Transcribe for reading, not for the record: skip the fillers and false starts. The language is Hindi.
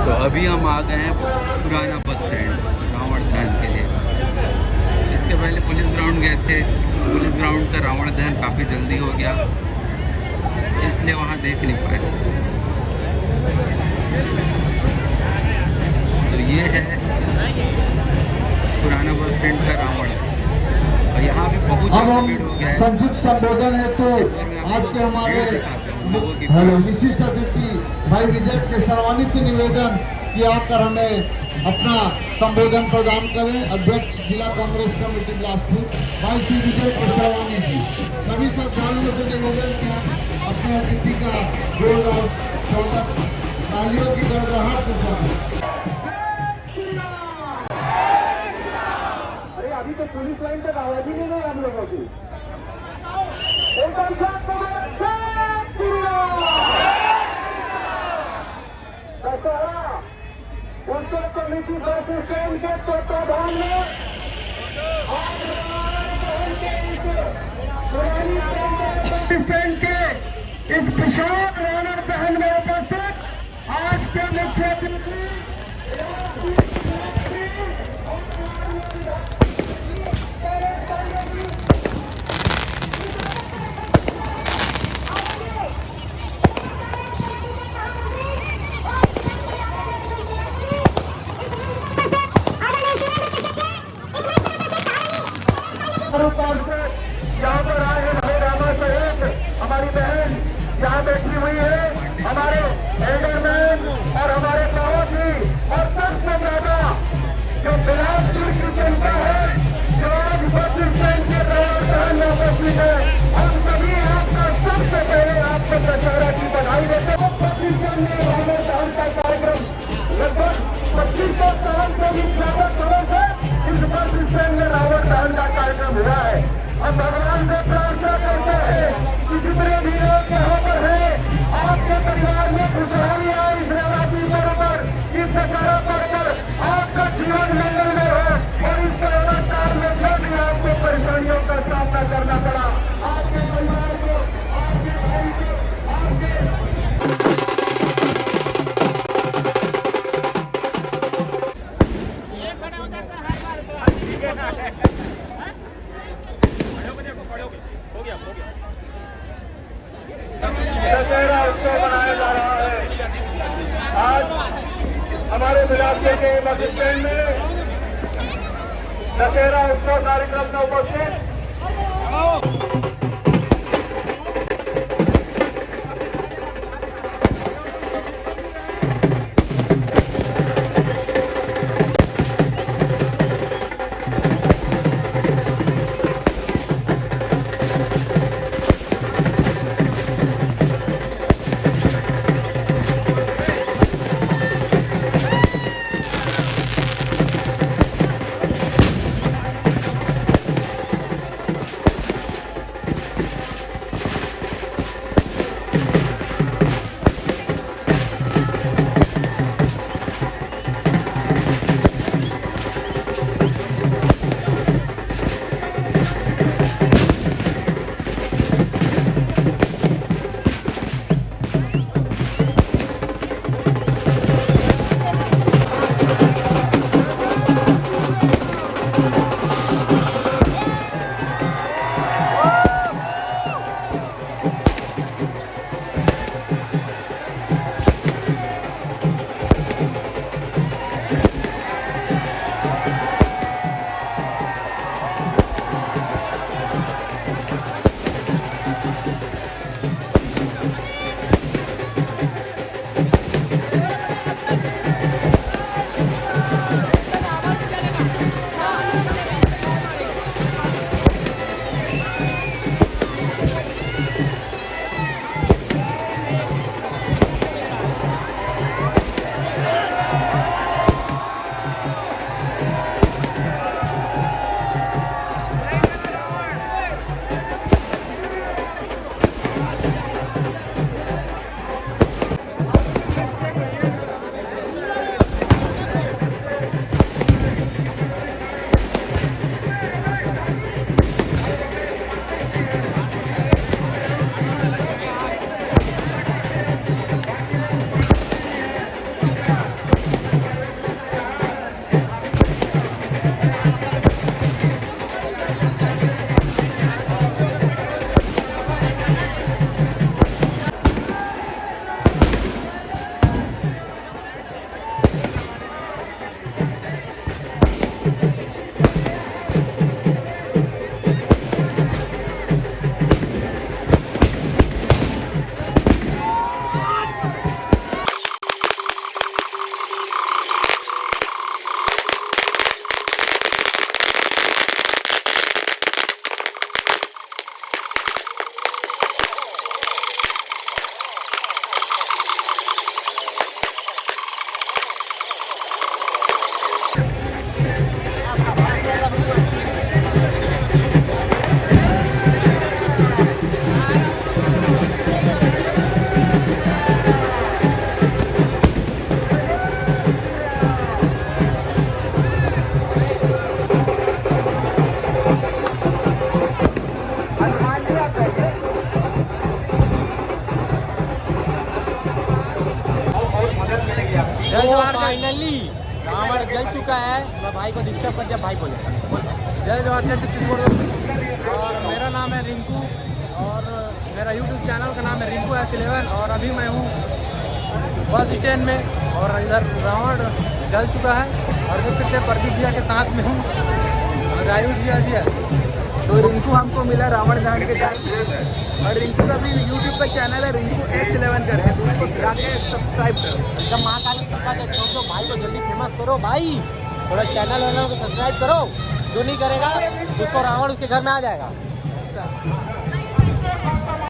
तो अभी हम आ गए हैं पुराना बस स्टैंड रावण दहन के लिए। इसके पहले पुलिस ग्राउंड गए थे। पुलिस ग्राउंड का रावण दहन काफ़ी जल्दी हो गया, इसलिए वहाँ देख नहीं पाए। तो ये है पुराना बस स्टैंड का रावण, और यहाँ भी बहुत ज़्यादा भीड़ हो गया है। संक्षिप्त संबोधन है तो आज के हमारे विशिष्ट अतिथि भाई विजय केसरवानी से निवेदन कि आकर हमें अपना संबोधन प्रदान करें। अध्यक्ष जिला कांग्रेस कमेटी बिलासपुर भाई श्री विजय केसरवानी जी। सभी श्रद्धालुओं से निवेदन किया अपने अतिथि का जोरदार स्वागत तालियों की गड़गड़ाहट के साथ। अरे अभी तो पुलिस लाइन तक आवाज ही नहीं है हम लोगों की। उत्तर कमेटी बस स्टैंड के तत्वाधान में बस स्टैंड के इस विशाल रावण दहन में उपस्थित आज के मुख्य अतिथि यहाँ पर आए हमारे रामा सहित हमारी बहन यहाँ बैठी हुई है, हमारे एल्डरमैन और हमारे पड़ोसी, और सबसे ज्यादा जो बिलासपुर की जनता है जो आज बस स्टैंड के रावण में उपस्थित है, हम सभी आपका सबसे पहले आपको दशहरा की बधाई देते हैं। बस स्टैंड में रावण दहन का कार्यक्रम लगभग 2500 साल से भी ज्यादा समय से इस बस स्टैंड में रावण दहन का कार्यक्रम हुआ है। हम भगवान से प्रार्थना करते हैं कि जितने भी लोग यहाँ पर हैं, आपके परिवार में खुशहाली आए इस नवरात्रि पर्व पर, इस दशहरा पर्व पर आपका जीवन मंगल में हो, और इस कोरोना काल में जो भी आपको परेशानियों का सामना करना पड़ा, आपके परिवार को, आपके भाई को, आपके दशहरा उत्सव मनाया जा रहा है। आज हमारे बिलासपुर के बस स्टैंड में दशहरा उत्सव कार्यक्रम में उपस्थित फाइनली रावण जल चुका है। मैं भाई को डिस्टर्ब कर दिया, भाई बोले जय जवाहर जय छत्तीसगढ़। और मेरा नाम है रिंकू और मेरा यूट्यूब चैनल का नाम है रिंकू S11। और अभी मैं हूँ बस स्टैंड में और इधर रावण जल चुका है और देख सकते हैं प्रदीप भैया के साथ में हूँ और आयुष भैया भी है। तो रिंकू हमको मिला रावण दहन के टाइम और रिंकू का भी यूट्यूब पे चैनल है रिंकू S11 करके, तो उसको जाके सब्सक्राइब करो। जब महाकाल की कृपा से ठोक दो भाई को, जल्दी फेमस करो भाई, थोड़ा चैनल वालों को सब्सक्राइब करो। जो नहीं करेगा उसको रावण उसके घर में आ जाएगा। ऐसा